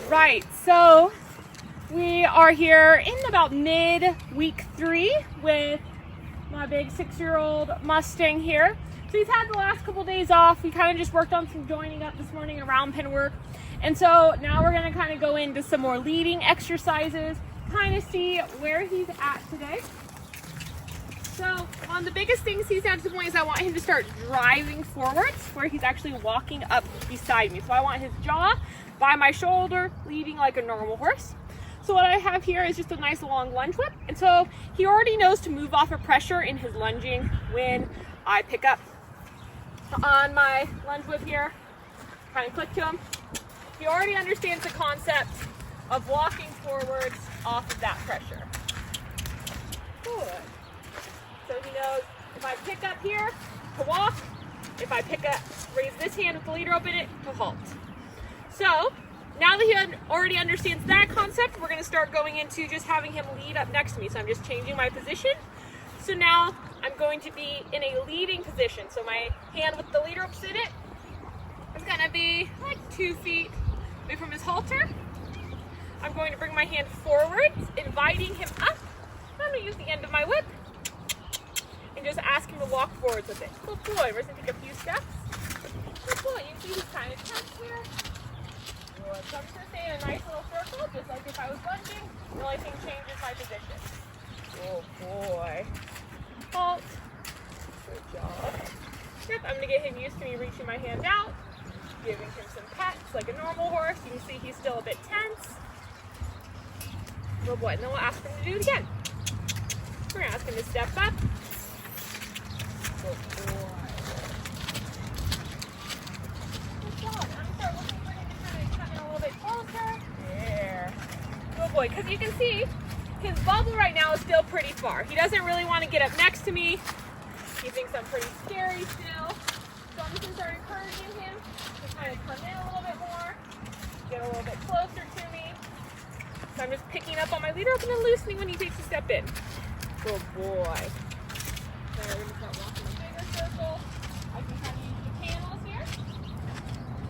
Right, so we are here in about mid-week 3 with my big 6-year-old Mustang here. So he's had the last couple days off. We kind of just worked on some joining up this morning around pin work. And so now we're going to kind of go into some more leading exercises, kind of see where he's at today. So one of the biggest things he's had to the point is I want him to start driving forwards where he's actually walking up beside me. So I want his jaw by my shoulder, leading like a normal horse. So what I have here is just a nice long lunge whip. And so he already knows to move off of pressure in his lunging when I pick up on my lunge whip here, kind of click to him. He already understands the concept of walking forwards off of that pressure. Good. So he knows if I pick up here to walk, if I pick up, raise this hand with the lead rope in it to halt. So now that he already understands that concept, we're going to start going into just having him lead up next to me. So I'm just changing my position. So now I'm going to be in a leading position. So my hand with the lead ropes in it is going to be like 2 feet away from his halter. I'm going to bring my hand forward, inviting him up. I'm going to use the end of my whip and just ask him to walk forwards with it. Good boy. We're going to take a few steps. Good boy. You can see he's kind of tense here. Good. So I'm just going to stay in a nice little circle, just like if I was lunging. The only thing changes my position. Good boy. Halt. Good job. Yep, I'm going to get him used to me reaching my hand out, giving him some pets like a normal horse. You can see he's still a bit tense. Good boy. And then we'll ask him to do it again. We're going to ask him to step up. Good boy. Good job. I'm going to start looking for him to kind of come in a little bit closer. There. Good boy. Because you can see his bubble right now is still pretty far. He doesn't really want to get up next to me. He thinks I'm pretty scary still. So I'm just going to start encouraging him to kind of come in a little bit more, get a little bit closer to me. So I'm just picking up on my lead rope and then loosening when he takes a step in. Good boy. So we're going to start walking a bigger circle. I can kind of use the panels here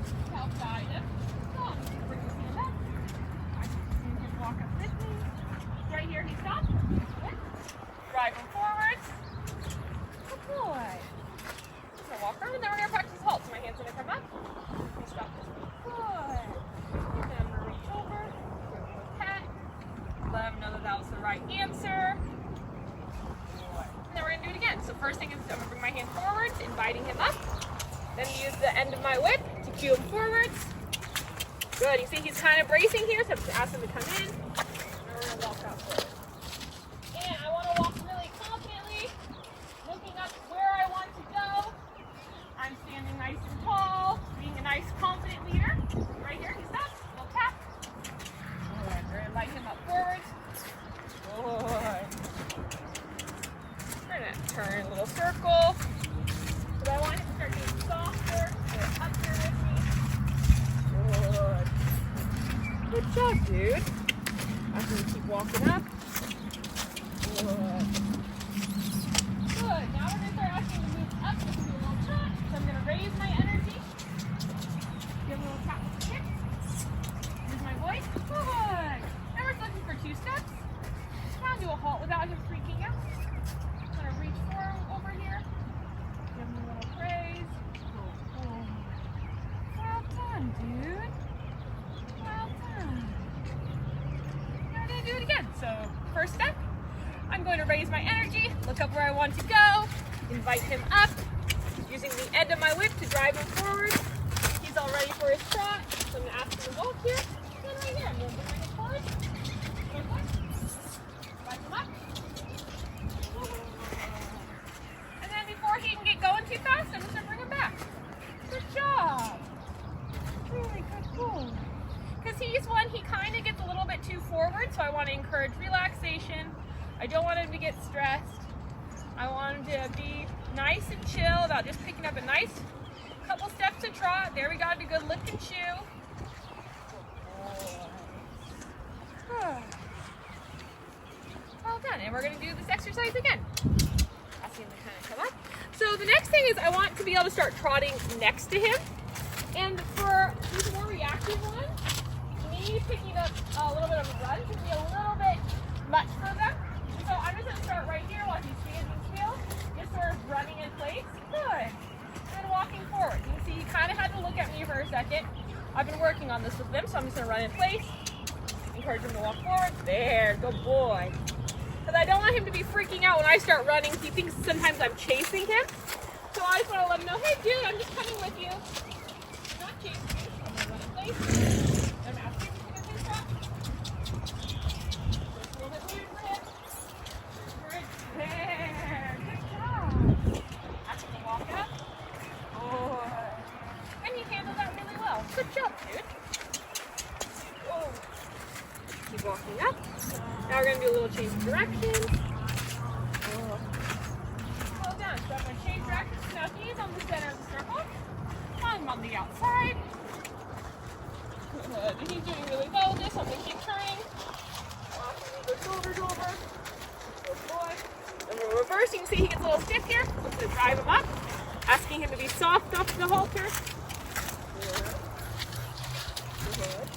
to help guide him. So I'm just going to bring his hand up. I can see him walk up with me. Right here he stops. Drive him forwards. Good boy. I'm going to walk around and then we're going to practice halt. So my hand's going to come up. And stop this. Good. And then I'm going to reach over. Give him a pet. Let him know that that was the right answer. And then we're going to do it again. So first thing is I'm going to bring my hand forwards, inviting him up. Then use the end of my whip to cue him forwards. Good. You see he's kind of bracing here, so I'm just ask him to come in. And we're going to walk out forward. And I want to walk really confidently, looking up where I want to go. I'm standing nice and tall, being a nice confident leader. Right here, he stops. Little tap. Good. We're going to invite him up forwards. Good. We're going to turn a little circle. But I want him to start getting softer. Get up here with me. Good. Good job, dude. I'm going to keep walking up. Good. Good. Now we're going to start asking him to move up. Just do a little trot. So I'm going to raise my energy. Give him a little tap with the hips. Use my voice. Good. Now we're looking for 2 steps. Now do a halt without him freaking out. I'm going to reach forward over here. Give him a little praise. Oh. Well done, dude. Well done. Now we're going to do it again. So first step, I'm going to raise my energy, look up where I want to go, invite him up, using the end of my whip to drive him forward. He's all ready for his trot, so I'm going to ask him to walk here. And right here, I'm going to bring my hip forward. Invite him up. And then before he can get going too fast, I'm just going to bring him back. Good job. Really good pull. Because he's one, he kind of gets a little bit too forward, so I want to encourage relaxation. I don't want him to get stressed. I want him to be nice and chill about just picking up a nice couple steps to trot. There we go, a good lift and chew. Well done, and we're going to do this exercise again. Ask him to kind of come up. So the next thing is I want to be able to start trotting next to him. And for these more reactive ones, you need me picking up a little bit of a run can be a little bit much for them. So I'm just going to start right here while he's standing still, just sort of running in place. Good. And then walking forward. You can see he kind of had to look at me for a second. I've been working on this with them, so I'm just going to run in place. Encourage him to walk forward. There, good boy. Because I don't want him to be freaking out when I start running. He thinks sometimes I'm chasing him. So I just want to let him know, hey dude, I'm just coming with you. I'm not chasing you. I'm going to run in place. I'm asking him to get his up. Just a little bit weird for him. Good. There. Good job. Ask him to walk up. Oh. And he handled that really well. Good job, dude. Whoa. Keep walking up. Now we're going to do a little change of direction. Oh. Well done. So I'm going to change direction. So now he's on the center of the circle. I'm on the outside. Good. He's doing really well with this. I'm going to keep turning. Walking the shoulders over. Good boy. And we're reversing. See, he gets a little stiff here. So I'm going to drive him up. Asking him to be soft off the halter. Good. Good.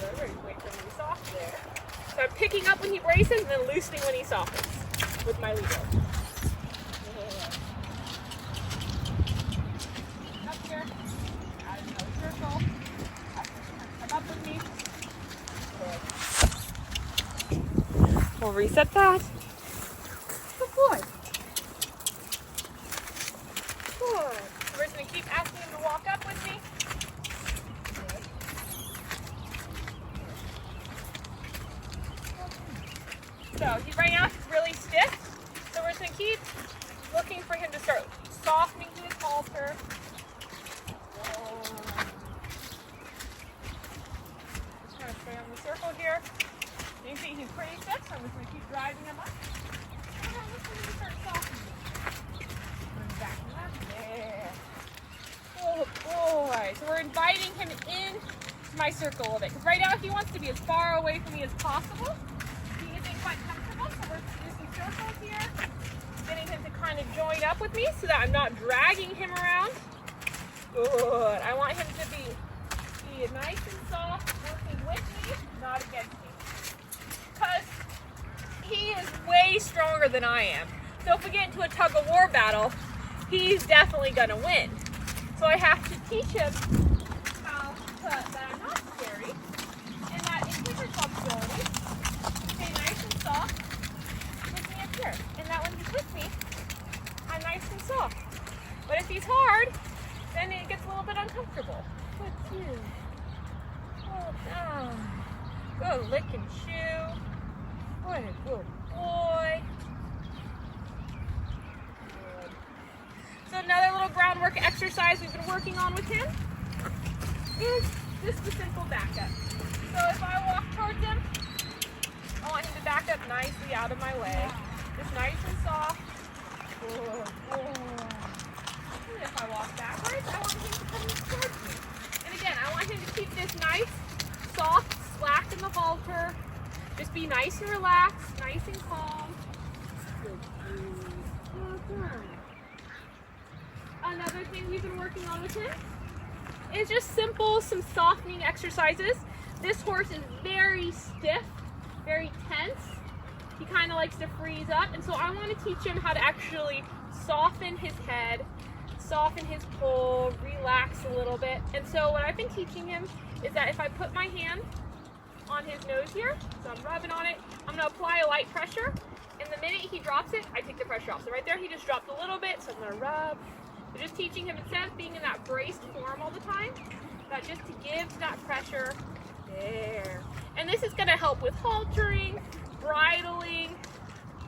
Good. Wait for him to be soft there. So I'm picking up when he braces and then loosening when he softens with my lead rope. Up here. Add another circle. Come up with me. Good. We'll reset that. Good boy. Good. We're just going to keep asking him to walk up with me. So right now he's really stiff, so we're just going to keep looking for him to start softening to his halter. Just trying to stay on the circle here. You see he's pretty stiff, so I'm just going to keep driving him up. And I'm just going to start softening. Back him up. There. Oh boy. So we're inviting him in to my circle a little bit, because right now he wants to be as far away from me as possible. Quite comfortable, so we're using circles here, getting him to kind of join up with me so that I'm not dragging him around. Good. I want him to be nice and soft, working with me, not against me. Because he is way stronger than I am. So if we get into a tug-of-war battle, he's definitely going to win. So I have to teach him how that I'm not scary, and that it's his responsibility. Soft with me up here, and that when he's with me, I'm nice and soft. But if he's hard, then it gets a little bit uncomfortable. Good too. Well done. Good lick and chew. What a good boy. Good. So another little groundwork exercise we've been working on with him is just the simple backup. So if I walk towards him, I want him to back up nicely out of my way. Just nice and soft. And if I walk backwards, I want him to come towards me. And again, I want him to keep this nice, soft slack in the halter. Just be nice and relaxed, nice and calm. Well done. Another thing we've been working on with him is just simple, some softening exercises. This horse is very stiff, very tense. He kind of likes to freeze up, and so I want to teach him how to actually soften his head, soften his poll, relax a little bit. And so what I've been teaching him is that if I put my hand on his nose here, so I'm rubbing on it, I'm going to apply a light pressure, and the minute he drops it, I take the pressure off. So right there he just dropped a little bit, so I'm going to rub. So just teaching him, instead of being in that braced form all the time, that just to give that pressure. There. And this is going to help with haltering, bridling,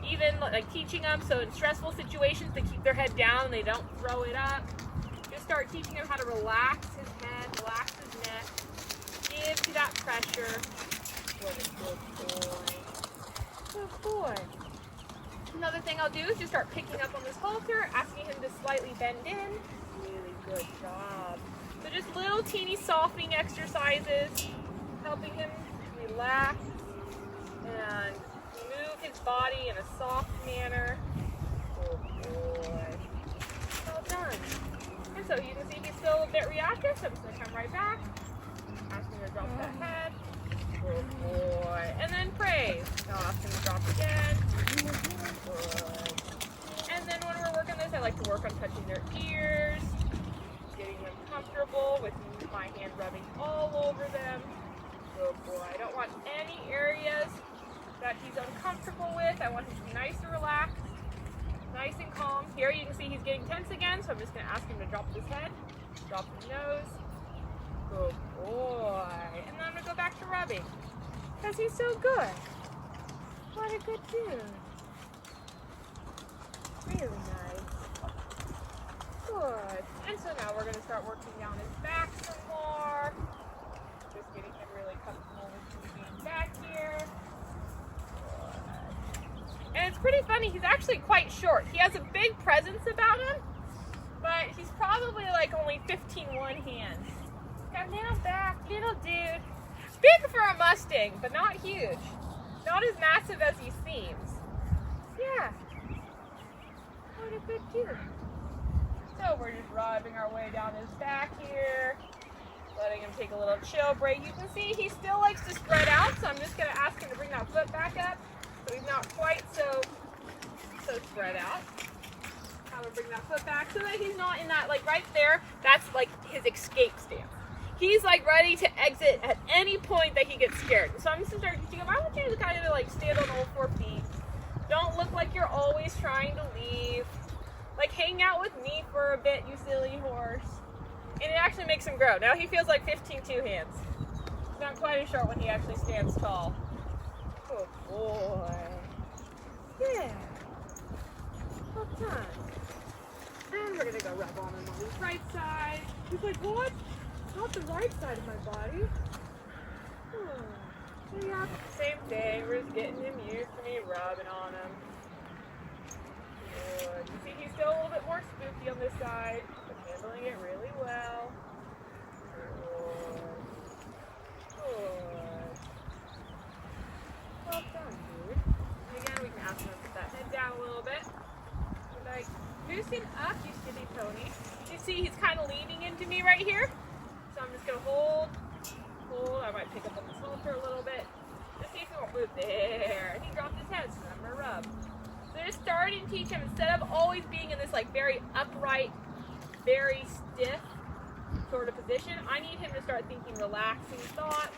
even like teaching them so in stressful situations they keep their head down and they don't throw it up. Just start teaching him how to relax his head, relax his neck, give to that pressure. What a good boy. Good boy. Another thing I'll do is just start picking up on this halter, asking him to slightly bend in. Really good job. So just little teeny softening exercises, helping him relax and move his body in a soft manner. Good boy. Well done. And so you can see he's still a bit reactive, so I'm just going to come right back. Ask him to drop that head. want any areas that he's uncomfortable with. I want him to be nice and relaxed, nice and calm. Here you can see he's getting tense again, so I'm just going to ask him to drop his head, drop his nose. Good boy. And then I'm going to go back to rubbing because he's so good. What a good dude. Really nice. Good. And so now we're going to start working down his back some more. Just getting him really comfortable with being back here. Good. And it's pretty funny, he's actually quite short. He has a big presence about him, but he's probably like only 15-1 hands. Got little back, little dude. Big for a Mustang, but not huge. Not as massive as he seems. Yeah. What a good dude. So we're just rubbing our way down his back here, letting him take a little chill break. You can see he still likes to spread out, so I'm just going to ask him to bring that foot back up so he's not quite so spread out. Have him bring that foot back so that he's not in that, like right there, that's like his escape stance. He's like ready to exit at any point that he gets scared. So I'm just going to start teaching him, I want you to kind of like stand on all 4 feet. Don't look like you're always trying to leave. Like hang out with me for a bit, you silly horse. And it actually makes him grow. Now he feels like 15-2 hands. He's not quite as short when he actually stands tall. Good boy. Yeah. Well done. And we're gonna go rub on him on his right side. He's like, what? Not the right side of my body. So yeah, same thing. We're just getting him used to me rubbing on him. Good. You see he's still a little bit more spooky on this side, but handling it really well. Good. Good. Well done, dude. And again, we can ask him to put that head down a little bit. We're like, loosen up, you silly pony. You see he's kind of leaning into me right here. So I'm just going to hold. I might pick up on the halter a little bit. Just see if he won't move. There. And he dropped his head, so I'm going to rub. So just starting to teach him, instead of always being in this like very upright, very stiff sort of position, I need him to start thinking relaxing thoughts,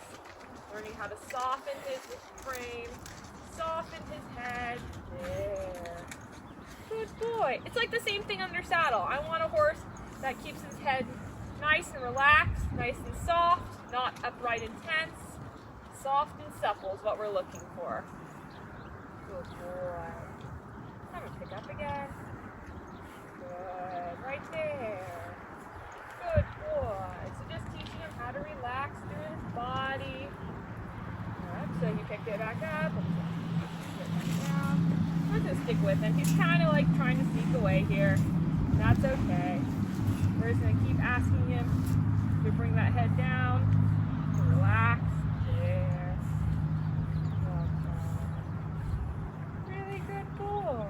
learning how to soften his frame, soften his head. There. Good boy. It's like the same thing under saddle. I want a horse that keeps his head nice and relaxed, nice and soft, not upright and tense. Soft and supple is what we're looking for. Good boy. I'm going to pick up again. Good. Right there. Good boy. So just teaching him how to relax through his body. Alright, so you picked it back up. I'm just going to stick with him. He's kind of like trying to sneak away here. That's okay. We're just going to keep asking him to bring that head down, to relax. There. Well done. Really good boy.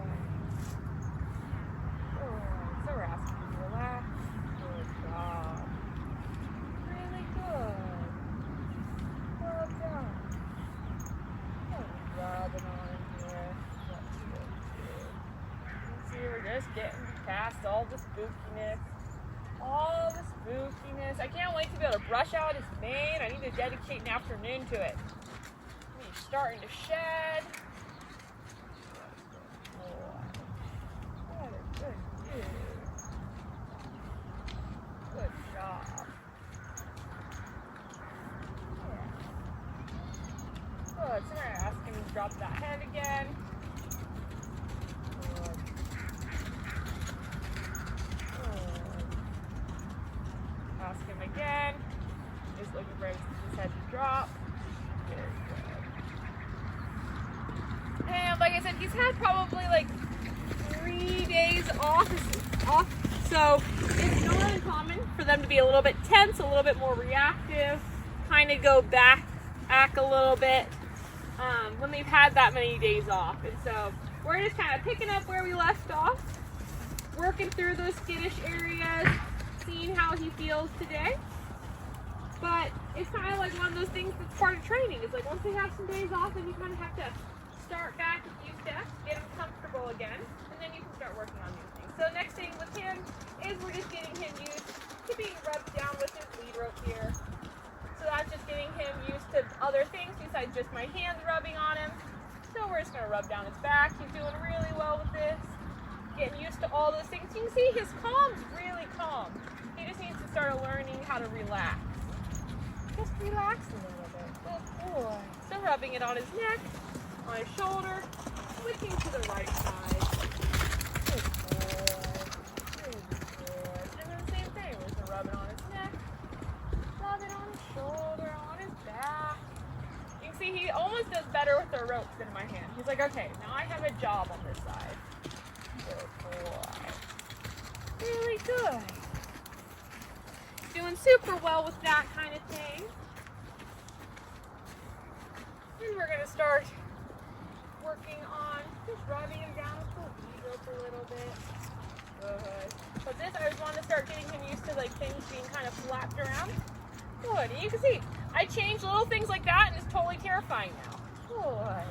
Good. So we're asking him to relax. Good job. Really good. Well done. Rubbing on him here. That's good too. You see, we're just getting past all the spookiness. All the spookiness. I can't wait to be able to brush out his mane. I need to dedicate an afternoon to it. He's starting to shed. What a good dude. Good job. Yeah. Good. So I'm going to ask him to drop that head again. Ask him again. Just looking for his head to drop. Very good. And like I said, he's had probably like 3 days off. So it's not uncommon for them to be a little bit tense, a little bit more reactive, kind of go back a little bit when they've had that many days off. And so we're just kind of picking up where we left off, working through those skittish areas, seeing how he feels today. But it's kind of like one of those things that's part of training. It's like once they have some days off, then you kind of have to start back a few steps, get him comfortable again, and then you can start working on new things. So next thing with him is we're just getting him used to being rubbed down with his lead rope here. So that's just getting him used to to other things besides just my hands rubbing on him. So we're just gonna rub down his back. He's doing really well with this. Getting used to all those things. You can see his calm's really calm. He just needs to start learning how to relax. Just relax a little bit. Good boy. So rubbing it on his neck, on his shoulder, switching to the right side. Good boy. Good boy. And then the same thing. We're just gonna rub it on his neck, rub it on his shoulder, on his back. You can see he almost does better with the ropes than my hand. He's like, okay, now I have a job on this side. Good boy. Really good. Doing super well with that kind of thing. And we're gonna start working on just rubbing him down with the lead rope a little bit. Good. But this, I just wanted to start getting him used to like things being kind of flapped around. Good. And you can see, I changed little things like that and it's totally terrifying now. Good.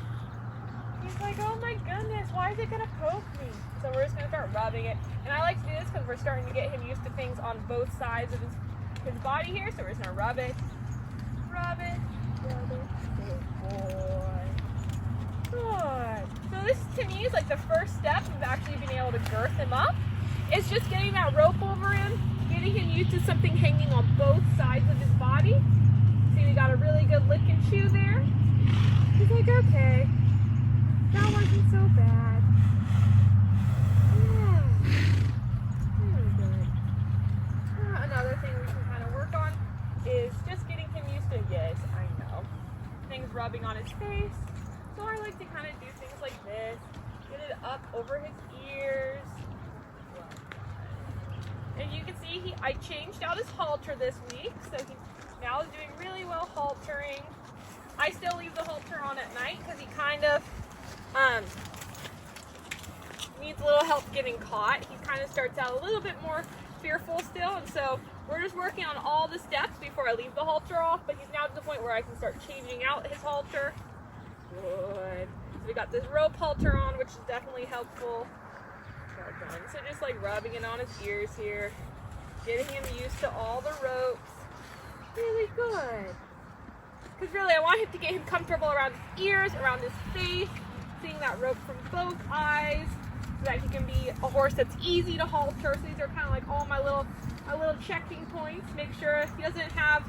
He's like, oh my goodness, why is it gonna poke me? So we're just gonna start rubbing it. And I like to do this because we're starting to get him used to things on both sides of his body here. So we're just gonna rub it, rub it, rub it. Good boy. Good. So this to me is like the first step of actually being able to girth him up. It's just getting that rope over him, getting him used to something hanging on both sides of his body. See, we got a really good lick and chew there. He's like, okay, that wasn't so bad. Yeah. Really good. Another thing we can kind of work on is just getting him used to, yes, I know, things rubbing on his face. So I like to kind of do things like this, get it up over his ears. And you can see I changed out his halter this week, so he now is doing really well haltering. I still leave the halter on at night because he kind of needs a little help getting caught. He kind of starts out a little bit more fearful still, and so we're just working on all the steps before I leave the halter off, but he's now to the point where I can start changing out his halter. Good. So we got this rope halter on, which is definitely helpful. So just like rubbing it on his ears here, getting him used to all the ropes. Really good. Because really I want him to get him comfortable around his ears, around his face, seeing that rope from both eyes, so that he can be a horse that's easy to halter. So these are kind of like all my little checking points. Make sure he doesn't have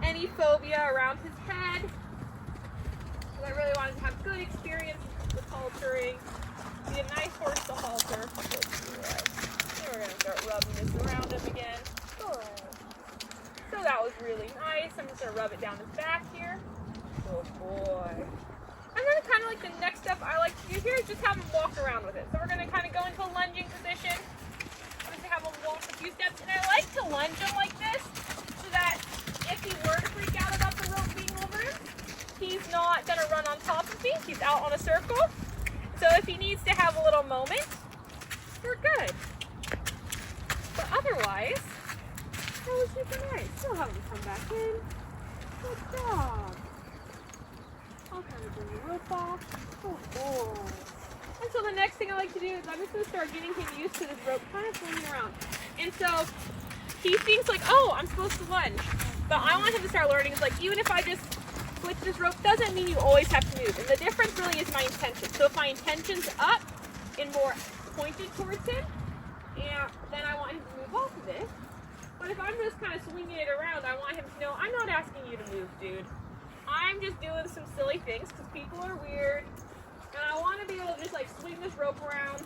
any phobia around his head. I really wanted to have good experience with haltering. Be a nice horse to halter. Good boy. Then we're going to start rubbing this around him again. Good. So that was really nice. I'm just going to rub it down his back here. Good boy. And then kind of like the next step I like to do here is just have him walk around with it. So we're going to kind of go into a lunging position. I'm just going to have him walk a few steps. And I like to lunge him like this so that if he were to freak out about the rope being over him, he's not going to run on top of me. He's out on a circle. So if he needs to have a little moment, we're good. But otherwise, that was super nice. We'll have him come back in. Good job. I'll kind of bring the rope off. Good boy. And so the next thing I like to do is I'm just going to start getting him used to this rope kind of swinging around. And so he thinks like, oh, I'm supposed to lunge. But I want him to start learning, it's like, even if I just switch this rope, doesn't mean you always have to move. And the difference really is my intention. So if my intention's up and more pointed towards him, yeah, then I want him to move off of it. But if I'm just kind of swinging it around, I want him to know, I'm not asking you to move, dude. I'm just doing some silly things because people are weird. And I want to be able to just like swing this rope around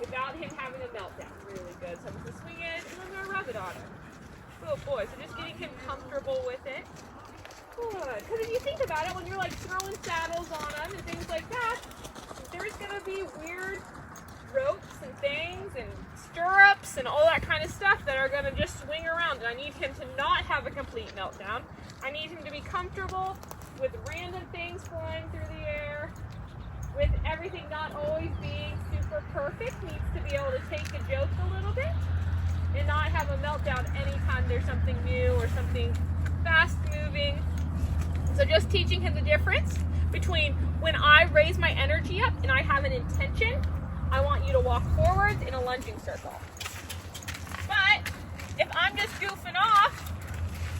without him having a meltdown. Really good. So I'm just swing it and I'm going to rub it on him. Good boy. So just getting him comfortable with it. Good. Because if you think about it, when you're like throwing saddles on them and things like that, there's going to be weird ropes and things and stirrups and all that kind of stuff that are going to just swing around. And I need him to not have a complete meltdown. I need him to be comfortable with random things flying through the air, with everything not always being super perfect. Needs to be able to take a joke a little bit and not have a meltdown anytime there's something new or something fast moving. So just teaching him the difference between when I raise my energy up and I have an intention, I want you to walk forwards in a lunging circle. But if I'm just goofing off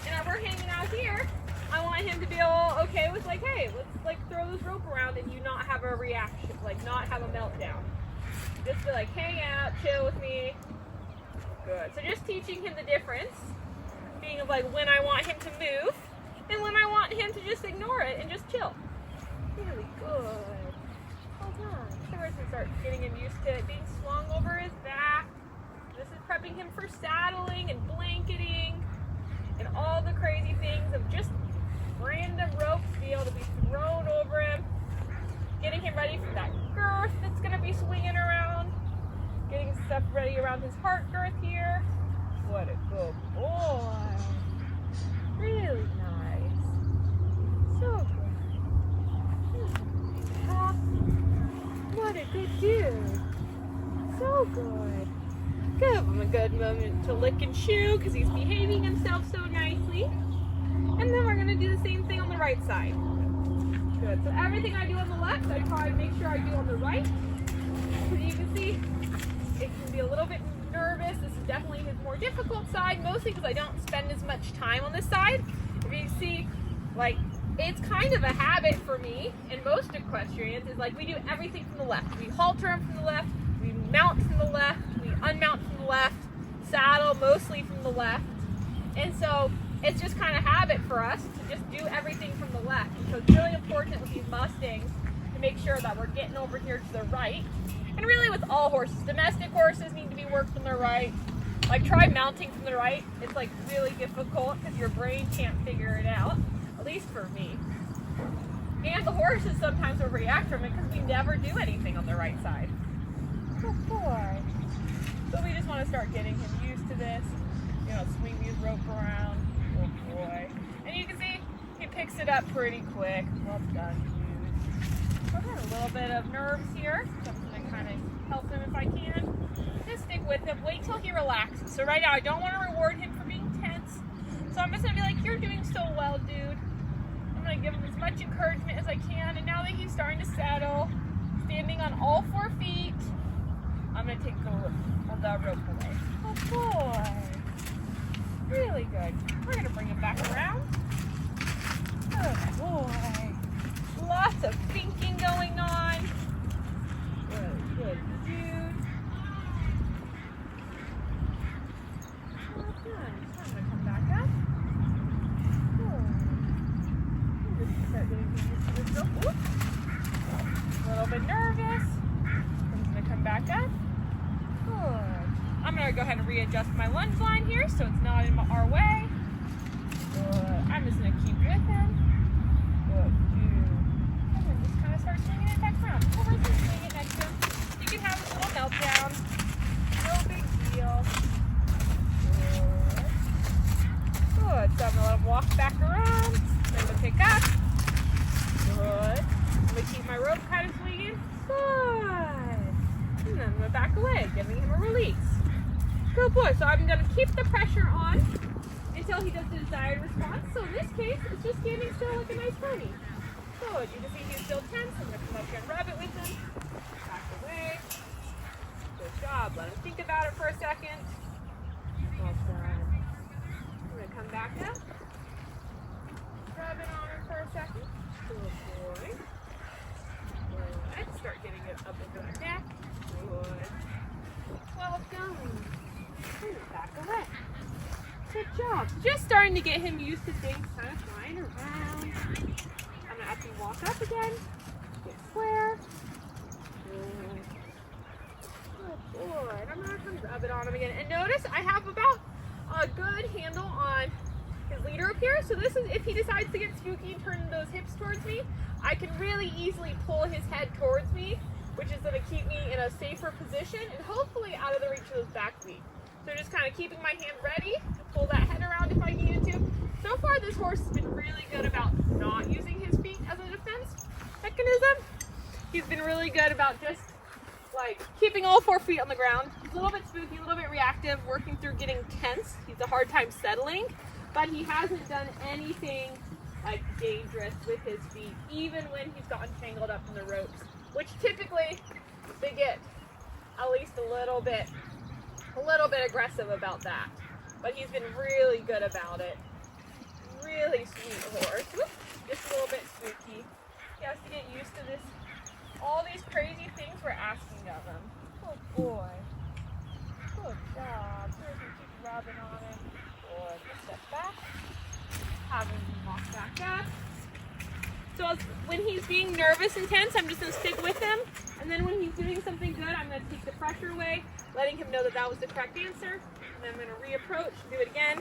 and we're hanging out here, I want him to be able okay with like, hey, let's like throw this rope around and you not have a reaction, like not have a meltdown. Just to like hang out, chill with me. Good. So just teaching him the difference, being of like when I want him to move and when I want him to just ignore it and just chill. Really good. Hold on. So we're gonna start getting him used to it being swung over his back. This is prepping him for saddling and blanketing and all the crazy things of just random ropes to be able to be thrown over him. Getting him ready for that girth that's gonna be swinging around. Getting stuff ready around his heart girth here. What a good boy. Really nice. So good. What a good dude. So good. Give him a good moment to lick and chew because he's behaving himself so nicely. And then we're going to do the same thing on the right side. Good. So everything I do on the left, I try to make sure I do on the right. As you can see, it can be a little bit nervous. This is definitely his more difficult side, mostly because I don't spend as much time on this side. If you see, like, it's kind of a habit for me and most equestrians is like we do everything from the left. We halter him from the left, we mount from the left, we unmount from the left, saddle mostly from the left. And so it's just kind of habit for us to just do everything from the left. And so it's really important with these Mustangs to make sure that we're getting over here to the right. And really with all horses, domestic horses need to be worked on the right. Like try mounting from the right. It's like really difficult because your brain can't figure it out, at least for me. And the horses sometimes will react from it because we never do anything on the right side. Good boy. So we just want to start getting him used to this. You know, swing these rope around. Good boy. And you can see he picks it up pretty quick. Well done, dude. I've got a little bit of nerves here. So I'm going to kind of help him if I can. Just stick with him. Wait till he relaxes. So right now I don't want to reward him for being tense. So I'm just going to be like, you're doing so well, dude. I'm going to give him as much encouragement as I can. And now that he's starting to settle, standing on all 4 feet, I'm going to take the rope away. Oh boy. Really good. We're going to bring him back around. Good boy. Lots of thinking going on. Good dude. Well done. So I'm going to come back up. Good. Just start getting used to this rope. Oops. A little bit nervous. I'm going to come back up. Good. I'm going to go ahead and readjust my lunge line here so it's not in our way. Good. I'm just going to keep with him. Good, dude. And then just kind of start swinging it back around. Pull right through, swing it next to him. You can have a little meltdown. No big deal. Good. Good. So I'm going to let him walk back around. Then to pick up. Good. I'm going to keep my rope kind of swinging. Good. And then I'm going to back away, giving him a release. Good boy. So I'm going to keep the pressure on until he does the desired response. So in this case, it's just standing still like a nice pony. Good. You can see he's still tense. I'm going to come up here and rub it with him. Back away. Good job. Let him think about it for a second. Well done. I'm going to come back up. Rub it on him for a second. Good boy. Let's start getting it up into the neck. Good. Well done. Back away. Good job. Just starting to get him used to things kind of flying around. I'm going to have him walk up again. Get square. Good boy. And I'm going to come rub it on him again. And notice I have about a good handle on his leader up here. So this is if he decides to get spooky and turn those hips towards me, I can really easily pull his head towards me, which is going to keep me in a safer position and hopefully out of the reach of those back feet. So just kind of keeping my hand ready to pull that head around if I needed to. So far this horse has been really good about not using his feet as a defense mechanism. He's been really good about just like keeping all 4 feet on the ground. He's a little bit spooky, a little bit reactive, working through getting tense. He's a hard time settling, but he hasn't done anything like dangerous with his feet, even when he's gotten tangled up in the ropes, which typically they get at least a little bit aggressive about that. But he's been really good about it. Really sweet horse. Whoop, just a little bit So when he's being nervous and tense, I'm just gonna stick with him. And then when he's doing something good, I'm gonna take the pressure away, letting him know that that was the correct answer. And then I'm gonna reapproach, do it again.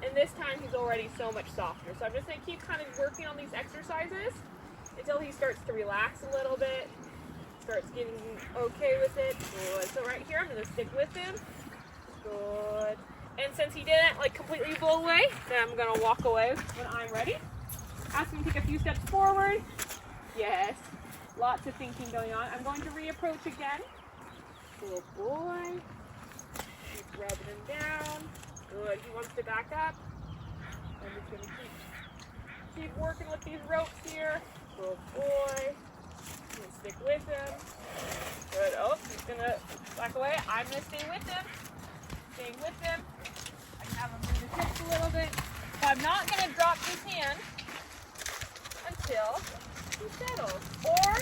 And this time he's already so much softer. So I'm just gonna keep kind of working on these exercises until he starts to relax a little bit, starts getting okay with it. Good. So right here, I'm gonna stick with him. Good. And since he didn't like completely blow away, then I'm gonna walk away when I'm ready. Ask him to take a few steps forward. Yes. Lots of thinking going on. I'm going to reapproach again. Good boy. Keep rubbing him down. Good. He wants to back up. I'm just going to keep working with these ropes here. Good boy. I'm going to stick with him. Good. Oh, he's going to back away. I'm going to stay with him. Staying with him. I can have him move his hips a little bit. So I'm not going to drop his hand until he settles. Or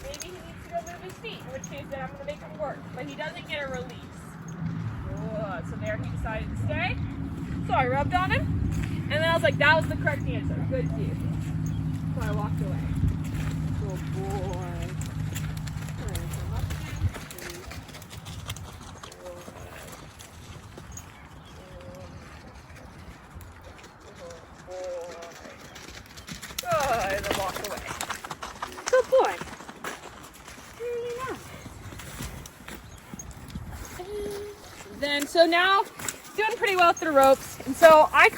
maybe he needs to go move his feet, in which case then I'm going to make him work. But he doesn't get a release. Good. So there he decided to stay. So I rubbed on him. And then I was like, that was the correct answer. Good dude. So I walked away. Good boy. Good, and walk away. Good boy. Really nice. Then, so now, doing pretty well with the ropes. And so I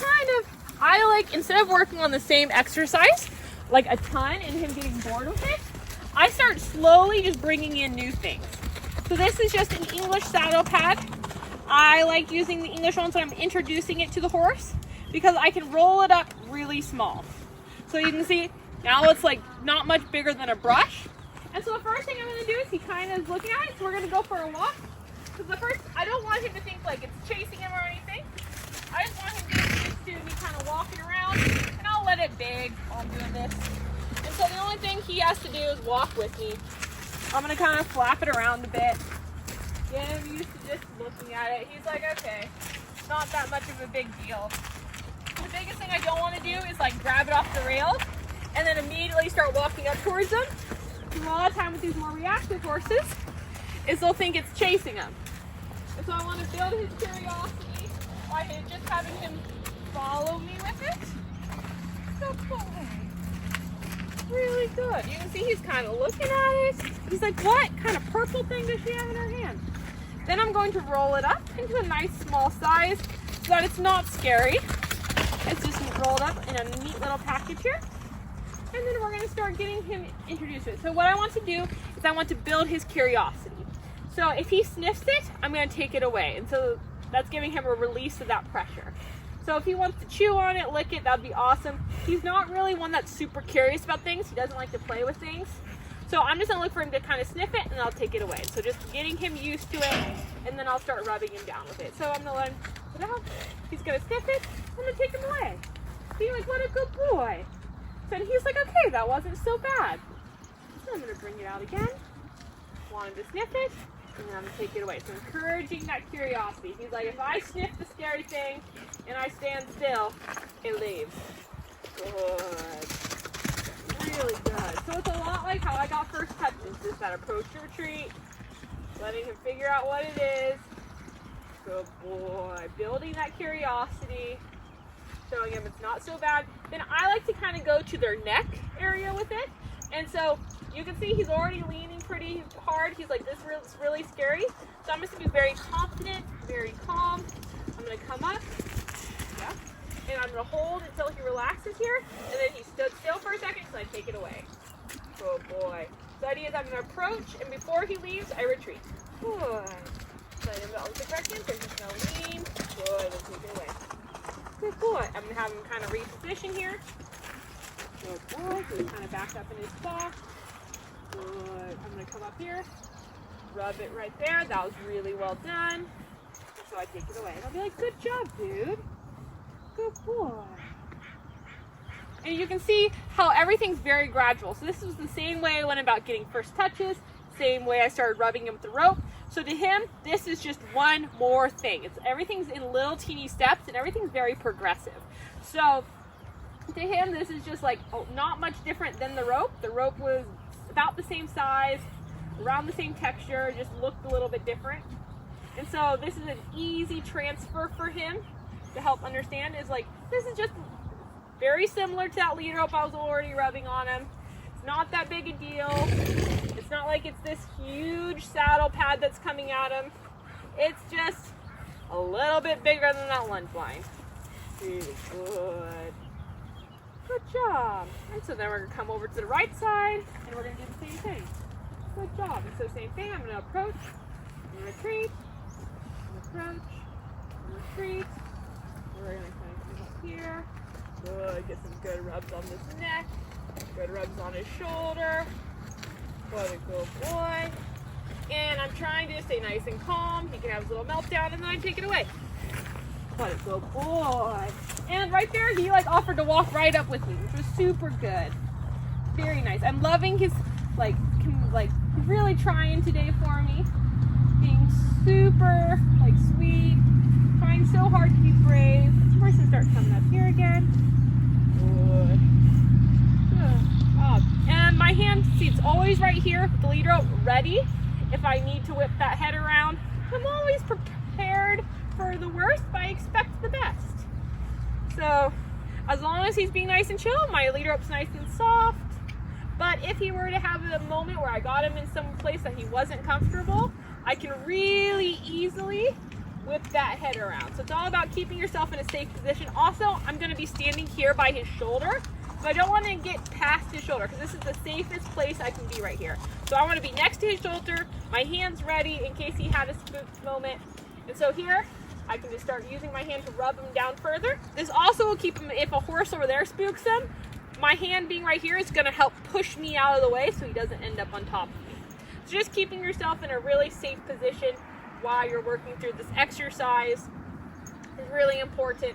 like, instead of working on the same exercise, like a ton and him getting bored with it, I start slowly just bringing in new things. So this is just an English saddle pad. I like using the English ones when I'm introducing it to the horse because I can roll it up really small. So you can see now it's like not much bigger than a brush. And so the first thing I'm going to do is he kind of is looking at it. So we're going to go for a walk. Because the first, I don't want him to think like it's chasing him or anything. I just want him to get used to me kind of walking around. And I'll let it big while I'm doing this. And so the only thing he has to do is walk with me. I'm going to kind of flap it around a bit. Get him used to just looking at it. He's like, okay, not that much of a big deal. The biggest thing I don't want to do is like grab it off the rails and then immediately start walking up towards them. Because a lot of time with these more reactive horses is they'll think it's chasing them. And so I want to build his curiosity by just having him follow me with it. Good boy. Really good. You can see he's kind of looking at it. He's like, what kind of purple thing does she have in her hand? Then I'm going to roll it up into a nice small size so that it's not scary. It's just rolled up in a neat little package here. And then we're going to start getting him introduced to it. So what I want to do is I want to build his curiosity. So if he sniffs it, I'm going to take it away. And so that's giving him a release of that pressure. So if he wants to chew on it, lick it, that'd be awesome. He's not really one that's super curious about things. He doesn't like to play with things. So I'm just going to look for him to kind of sniff it and I'll take it away. So just getting him used to it and then I'll start rubbing him down with it. So I'm going to let him put it out. He's going to sniff it. I'm going to take him away. Be like, what a good boy. So he's like, okay, that wasn't so bad. So I'm going to bring it out again. Want him to sniff it. And then I'm going to take it away. So encouraging that curiosity. He's like, if I sniff the scary thing and I stand still, it leaves. Good. Really good. So it's a lot like how I got first touches. Just that approach to retreat. Letting him figure out what it is. Good boy. Building that curiosity. Showing him it's not so bad. Then I like to kind of go to their neck area with it. And so you can see he's already leaning pretty hard. He's like, this is really scary. So I'm just going to be very confident, very calm. I'm going to come up. Yeah. And I'm going to hold until he relaxes here. And then he stood still for a second, so I take it away. Good boy. So the idea is I'm going to approach, and before he leaves, I retreat. Good. So I'm going to the correct answer. He's going to lean. Good. And take it away. Good boy. I'm going to have him kind of reposition here. Good boy. So he's kind of back up in his spot. Good. I'm going to come up here. Rub it right there. That was really well done. So I take it away. And I'll be like, good job, dude. Good boy. And you can see how everything's very gradual. So this was the same way I went about getting first touches. Same way I started rubbing him with the rope. So to him, this is just one more thing. Everything's in little teeny steps and everything's very progressive. So To him, this is just like not much different than the rope. The rope was about the same size, around the same texture, just looked a little bit different. And so this is an easy transfer for him to help understand, is like, this is just very similar to that lead rope I was already rubbing on him. It's not that big a deal. It's not like it's this huge saddle pad that's coming at him. It's just a little bit bigger than that lunge line. Really good. Good job. And so then we're gonna come over to the right side and we're gonna do the same thing. Good job. And so same thing, I'm gonna approach and retreat, and approach and retreat. We're gonna kind of come up here. Good, get some good rubs on this neck, good rubs on his shoulder. What a good boy. And I'm trying to stay nice and calm. He can have his little meltdown and then I take it away. What a good boy. And right there, he like offered to walk right up with me, which was super good. Very nice. I'm loving his, he's really trying today for me. Being super, sweet. Trying so hard to be brave. First, I start coming up here again. Good. And my hand, see, it's always right here with the lead rope ready. If I need to whip that head around, I'm always prepared for the worst, but I expect the best. So as long as he's being nice and chill, my lead rope's nice and soft. But if he were to have a moment where I got him in some place that he wasn't comfortable, I can really easily whip that head around. So it's all about keeping yourself in a safe position. Also, I'm gonna be standing here by his shoulder. So I don't want to get past his shoulder because this is the safest place I can be right here. So I want to be next to his shoulder, my hand's ready in case he had a spooked moment. And so here, I can just start using my hand to rub him down further. This also will keep him, if a horse over there spooks him, my hand being right here is going to help push me out of the way so he doesn't end up on top of me. So just keeping yourself in a really safe position while you're working through this exercise is really important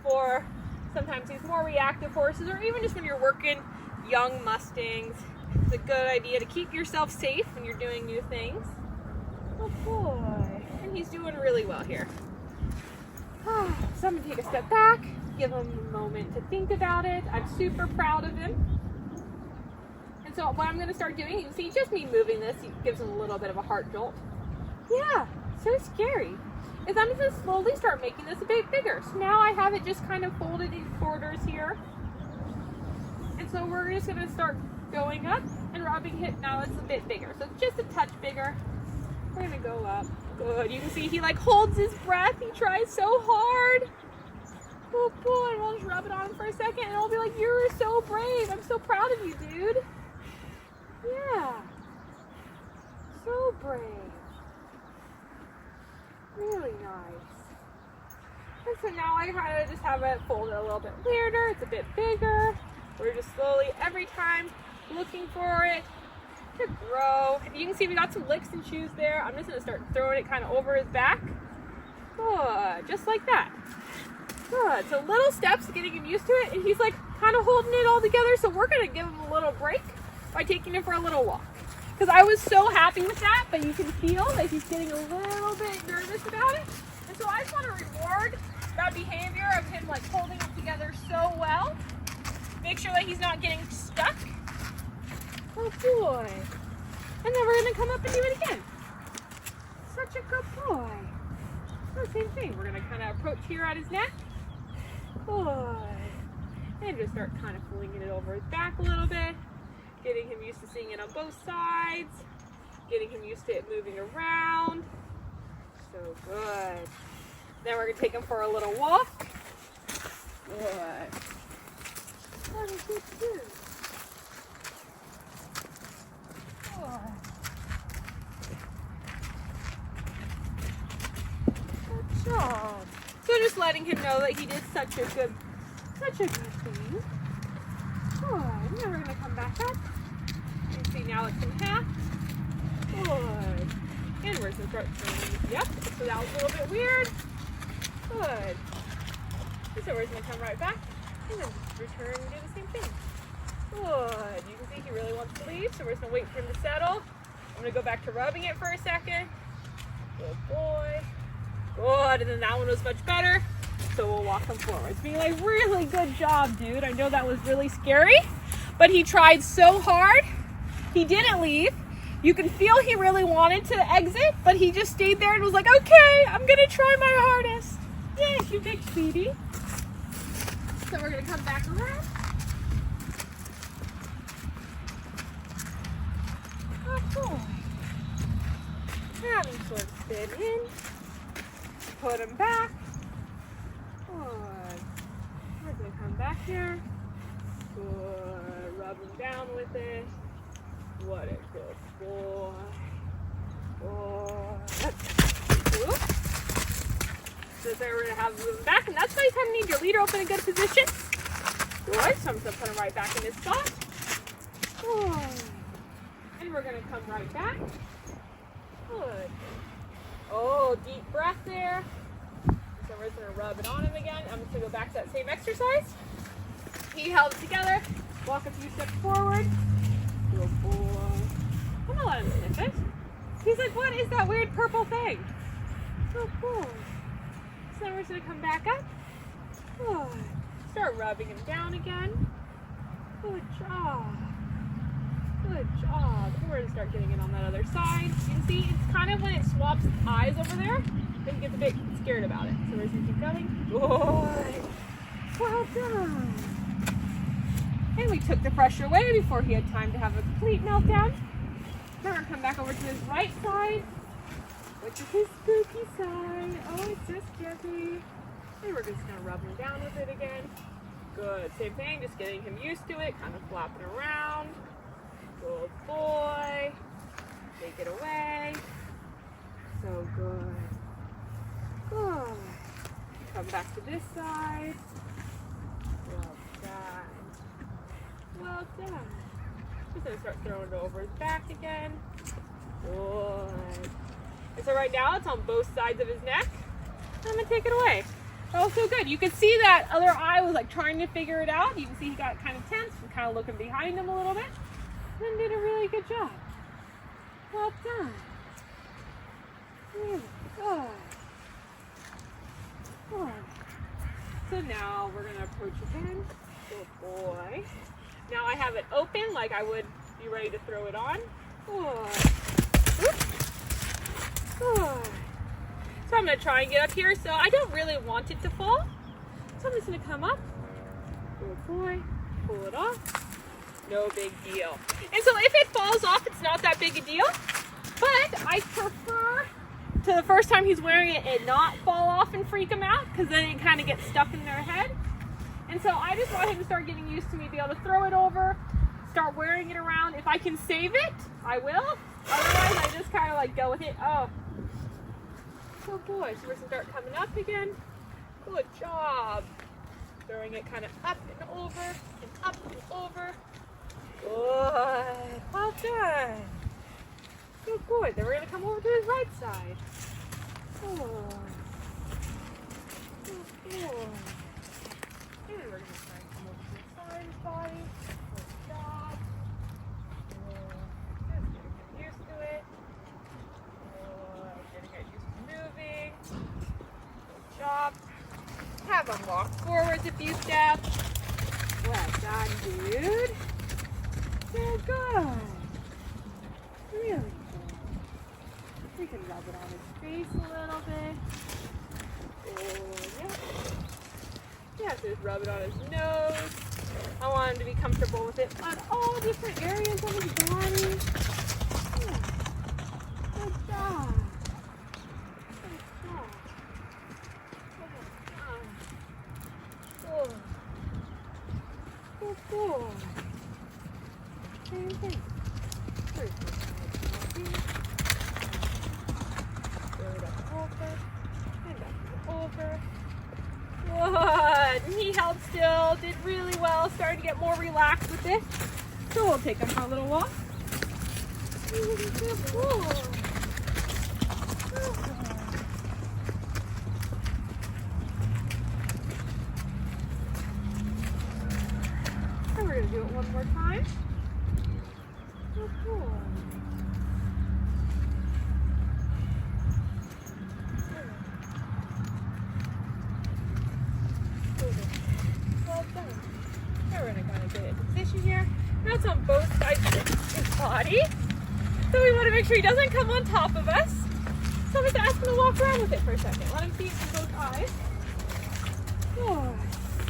for sometimes these more reactive horses, or even just when you're working young Mustangs. It's a good idea to keep yourself safe when you're doing new things. Oh boy, and he's doing really well here. So I'm gonna take a step back, give him a moment to think about it. I'm super proud of him. And so what I'm gonna start doing, you can see just me moving this, it gives him a little bit of a heart jolt. Yeah, so scary. Is I'm going to slowly start making this a bit bigger. So now I have it just kind of folded in quarters here. And so we're just going to start going up and rubbing it. Now it's a bit bigger. So it's just a touch bigger. We're going to go up. Good. You can see he holds his breath. He tries so hard. Oh boy. And we'll just rub it on him for a second and I'll be like, you're so brave. I'm so proud of you, dude. Yeah. So brave. Really nice. And so now I kind of just have it folded a little bit weirder. It's a bit bigger. We're just slowly, every time, looking for it to grow. You can see we got some licks and chews there. I'm just going to start throwing it kind of over his back. Good. Just like that. Good. So little steps, getting him used to it. And he's kind of holding it all together. So we're going to give him a little break by taking him for a little walk. Because I was so happy with that, but you can feel that he's getting a little bit nervous about it. And so I just want to reward that behavior of him holding it together so well. Make sure that he's not getting stuck. Oh boy. And then we're going to come up and do it again. Such a good boy. So same thing. We're going to kind of approach here at his neck. Good. And just start kind of pulling it over his back a little bit. Getting him used to seeing it on both sides. Getting him used to it moving around. So good. Then we're going to take him for a little walk. Good. What is he do? Good. Good job. So just letting him know that he did such a good thing. Good. And then we're going to come back up. You can see now it's in half. Good. And we're going to start turning. Yep. So that was a little bit weird. Good. And so we're just going to come right back and then just return and do the same thing. Good. You can see he really wants to leave, so we're just going to wait for him to settle. I'm going to go back to rubbing it for a second. Good boy. Good. And then that one was much better. So we'll walk him forwards. Being like, really good job, dude. I know that was really scary, but he tried so hard. He didn't leave. You can feel he really wanted to exit, but he just stayed there and was like, okay, I'm gonna try my hardest. Yes, you big sweetie. So we're gonna come back around. Oh, cool. Have him sort of spin in. Put him back. Good. We're gonna come back here. Good. Rub him down with it. What a good boy. Boy. Whoop. So there we're gonna have him moving back, and that's why you kind of need your leader up in a good position. Good. So I'm gonna put him right back in his spot. Good. And we're gonna come right back. Good. Oh, deep breath there. So we're just gonna rub it on him again. I'm just gonna go back to that same exercise. He held it together. Walk a few steps forward. Good boy. I'm gonna let him sniff it. He's like, what is that weird purple thing? Good boy. So then we're just gonna come back up. Good. Start rubbing him down again. Good job. Good job. And we're gonna start getting it on that other side. You can see it's kind of when it swaps its eyes over there, then he gets a bit scared about it. So we're just gonna keep going. Good. Well done. And we took the pressure away before he had time to have a complete meltdown. Now we're gonna come back over to his right side, which is his spooky side. Oh, it's just Jeffy. And we're just gonna rub him down with it again. Good. Same thing, just getting him used to it, kind of flapping around. Good boy. Take it away. So good. Good. Come back to this side. Well done. Well done. Just gonna start throwing it over his back again. Good. And so right now it's on both sides of his neck. I'm gonna take it away. Oh, so good. You can see that other eye was like trying to figure it out. You can see he got kind of tense and kind of looking behind him a little bit. And did a really good job. Well done. Really good. Good. So now we're gonna approach again. Good boy. Now I have it open like I would be ready to throw it on. Good. Oops. Good. So I'm gonna try and get up here. So I don't really want it to fall. So I'm just gonna come up. Good boy. Pull it off. No big deal. And so if it falls off, it's not that big a deal. But I prefer to the first time he's wearing it, it not fall off and freak him out, because then it kind of gets stuck in their head. And so I just want him to start getting used to me, be able to throw it over, start wearing it around. If I can save it, I will. Otherwise, I just kind of like go with it. Oh, good boy. So we're going to start coming up again. Good job. Throwing it kind of up and over and up and over. Good. Well done. Good boy. Then we're going to come over to his right side. Good. Good boy. And we're going to try and come over to the side of his body. Good job. Good. Just getting used to it. Good. Getting it used to moving. Good job. Have him walk forwards a few steps. Well done, dude. So good. Really good. We can rub it on his face a little bit. Oh, yeah. Yeah, so just rub it on his nose. I want him to be comfortable with it on all different areas of his body. Yeah. Good job. Good job. Good. Good boy. Same thing. Very good. Throw it up over. And up over. Good. And he held still. Did really well. Started to get more relaxed with it. So we'll take him for a little walk. Good boy. Good. And we're going to do it one more time. Good boy. position here. That's on both sides of his body. So we want to make sure he doesn't come on top of us. So I'm just asking him to walk around with it for a second. Let him see it from both eyes. Oh.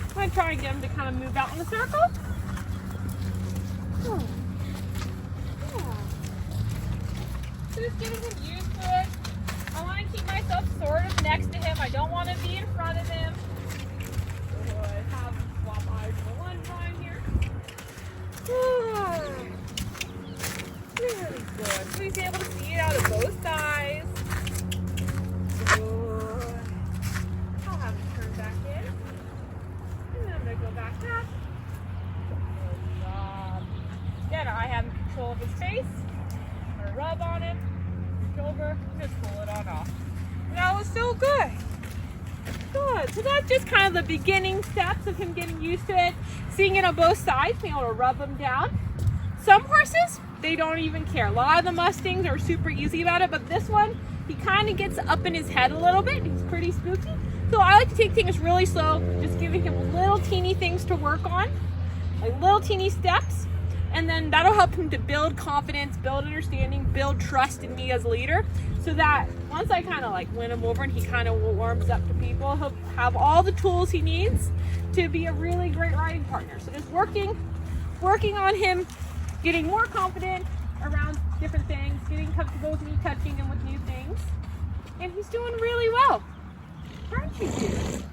I'm going to try and get him to kind of move out in a circle. Oh. Yeah. So just getting him used to it. I want to keep myself sort of next to him. I don't want to be in front of him. Good. Have him swap eyes for one time here. Oh. Really good. So he's able to see it out of both eyes. Good. I'll have him turn back in. And then I'm going to go back up. Good job. Again, I have control of his face. I'm going to rub on him. Reach over. Just pull it on off. And that was so good. Good. So that's just kind of the beginning steps of him getting used to it. Seeing it on both sides, being able to rub him down. Some horses, they don't even care. A lot of the Mustangs are super easy about it, but this one, he kind of gets up in his head a little bit. He's pretty spooky. So I like to take things really slow, just giving him little teeny things to work on, like little teeny steps, and then that'll help him to build confidence, build understanding, build trust in me as a leader, so that once I kind of like win him over and he kind of warms up to people, he'll have all the tools he needs to be a really great riding partner. So just working on him, getting more confident around different things, getting comfortable with me touching him with new things. And he's doing really well. Aren't you, dude?